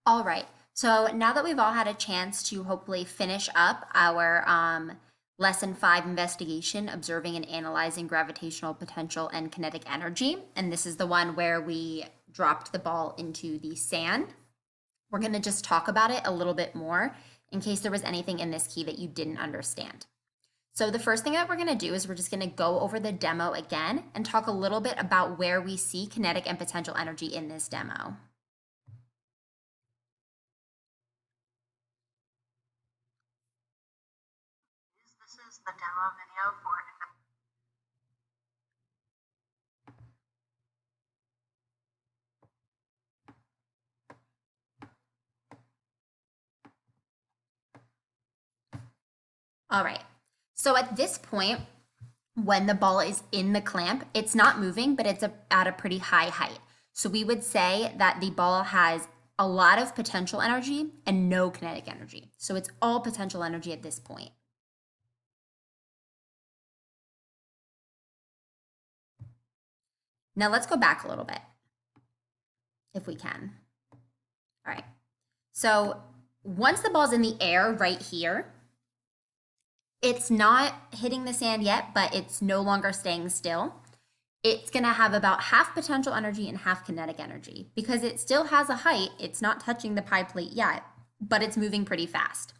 All right. So now that we've all had a chance to hopefully finish up our lesson 5 investigation, observing and analyzing gravitational potential and kinetic energy, and this is the one where we dropped the ball into the sand, we're going to just talk about it a little bit more in case there was anything in this key that you didn't understand. So the first thing that we're going to do is we're just going to go over the demo again and talk a little bit about where we see kinetic and potential energy in this demo. This is the demo video for All right. So at this point, when the ball is in the clamp, it's not moving, but it's at a pretty high height. So we would say that the ball has a lot of potential energy and no kinetic energy. So it's all potential energy at this point. Now let's go back a little bit, if we can. All right. So once the ball's in the air right here, it's not hitting the sand yet, but it's no longer staying still. It's going to have about half potential energy and half kinetic energy because it still has a height. It's not touching the pie plate yet, but it's moving pretty fast.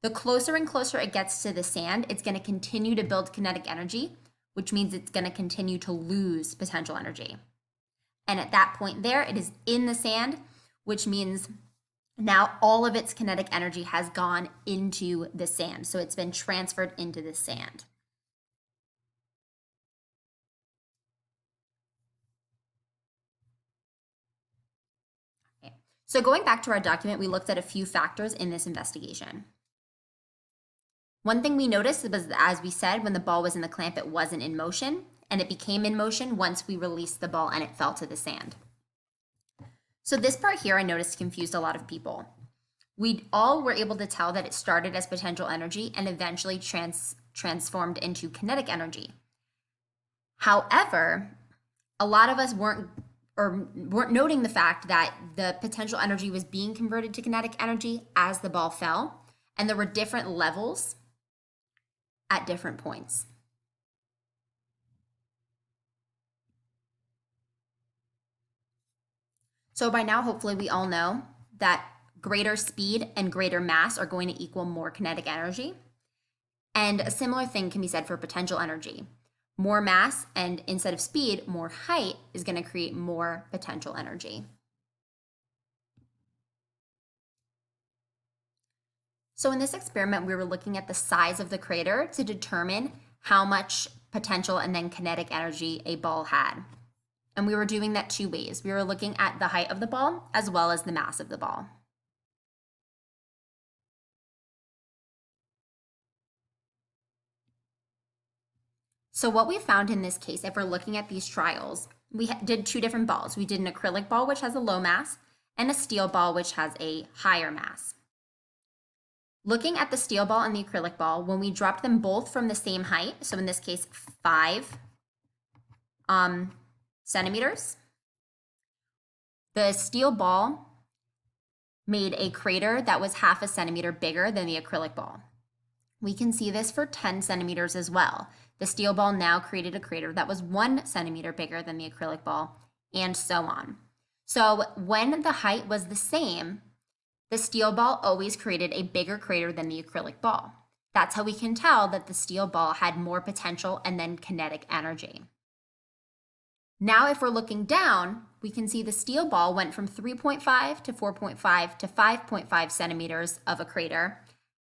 The closer and closer it gets to the sand, it's going to continue to build kinetic energy, which means it's going to continue to lose potential energy. And at that point there, it is in the sand, which means now all of its kinetic energy has gone into the sand. So it's been transferred into the sand. Okay. So going back to our document, we looked at a few factors in this investigation. One thing we noticed was, as we said, when the ball was in the clamp, it wasn't in motion, and it became in motion once we released the ball and it fell to the sand. So this part here I noticed confused a lot of people. We all were able to tell that it started as potential energy and eventually transformed into kinetic energy. However, a lot of us weren't noting the fact that the potential energy was being converted to kinetic energy as the ball fell, and there were different levels at different points. So by now, hopefully we all know that greater speed and greater mass are going to equal more kinetic energy. And a similar thing can be said for potential energy. More mass and instead of speed, more height is going to create more potential energy. So in this experiment, we were looking at the size of the crater to determine how much potential and then kinetic energy a ball had. And we were doing that two ways. We were looking at the height of the ball as well as the mass of the ball. So what we found in this case, if we're looking at these trials, we did two different balls. We did an acrylic ball, which has a low mass, and a steel ball, which has a higher mass. Looking at the steel ball and the acrylic ball, when we dropped them both from the same height, so in this case, 5 centimeters, the steel ball made a crater that was half a centimeter bigger than the acrylic ball. We can see this for 10 centimeters as well. The steel ball now created a crater that was 1 centimeter bigger than the acrylic ball, and so on. So when the height was the same, the steel ball always created a bigger crater than the acrylic ball. That's how we can tell that the steel ball had more potential and then kinetic energy. Now, if we're looking down, we can see the steel ball went from 3.5 to 4.5 to 5.5 centimeters of a crater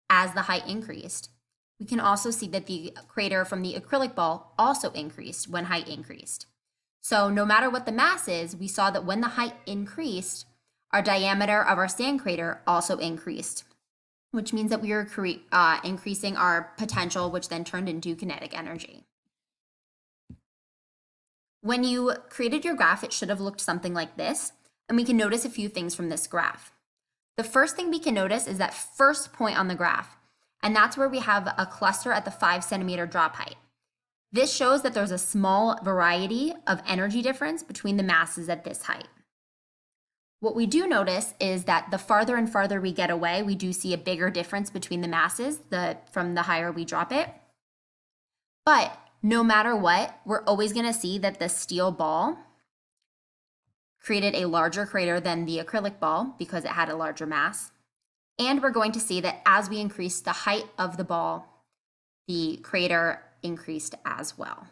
as the height increased. We can also see that the crater from the acrylic ball also increased when height increased. So no matter what the mass is, we saw that when the height increased, our diameter of our sand crater also increased, which means that we are increasing our potential, which then turned into kinetic energy. When you created your graph, it should have looked something like this, and we can notice a few things from this graph. The first thing we can notice is that first point on the graph, and that's where we have a cluster at the 5 centimeter drop height. This shows that there's a small variety of energy difference between the masses at this height. What we do notice is that the farther and farther we get away, we do see a bigger difference between the masses from the higher we drop it. But no matter what, we're always going to see that the steel ball created a larger crater than the acrylic ball because it had a larger mass. And we're going to see that as we increase the height of the ball, the crater increased as well.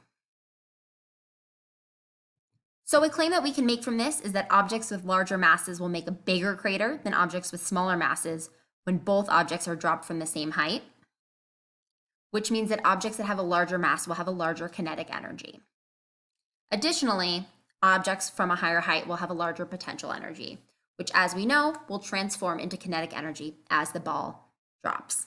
So a claim that we can make from this is that objects with larger masses will make a bigger crater than objects with smaller masses when both objects are dropped from the same height, which means that objects that have a larger mass will have a larger kinetic energy. Additionally, objects from a higher height will have a larger potential energy, which, as we know, will transform into kinetic energy as the ball drops.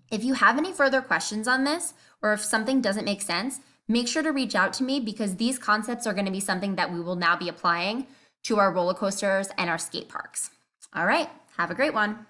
If you have any further questions on this, or if something doesn't make sense, make sure to reach out to me because these concepts are going to be something that we will now be applying to our roller coasters and our skate parks. All right, have a great one.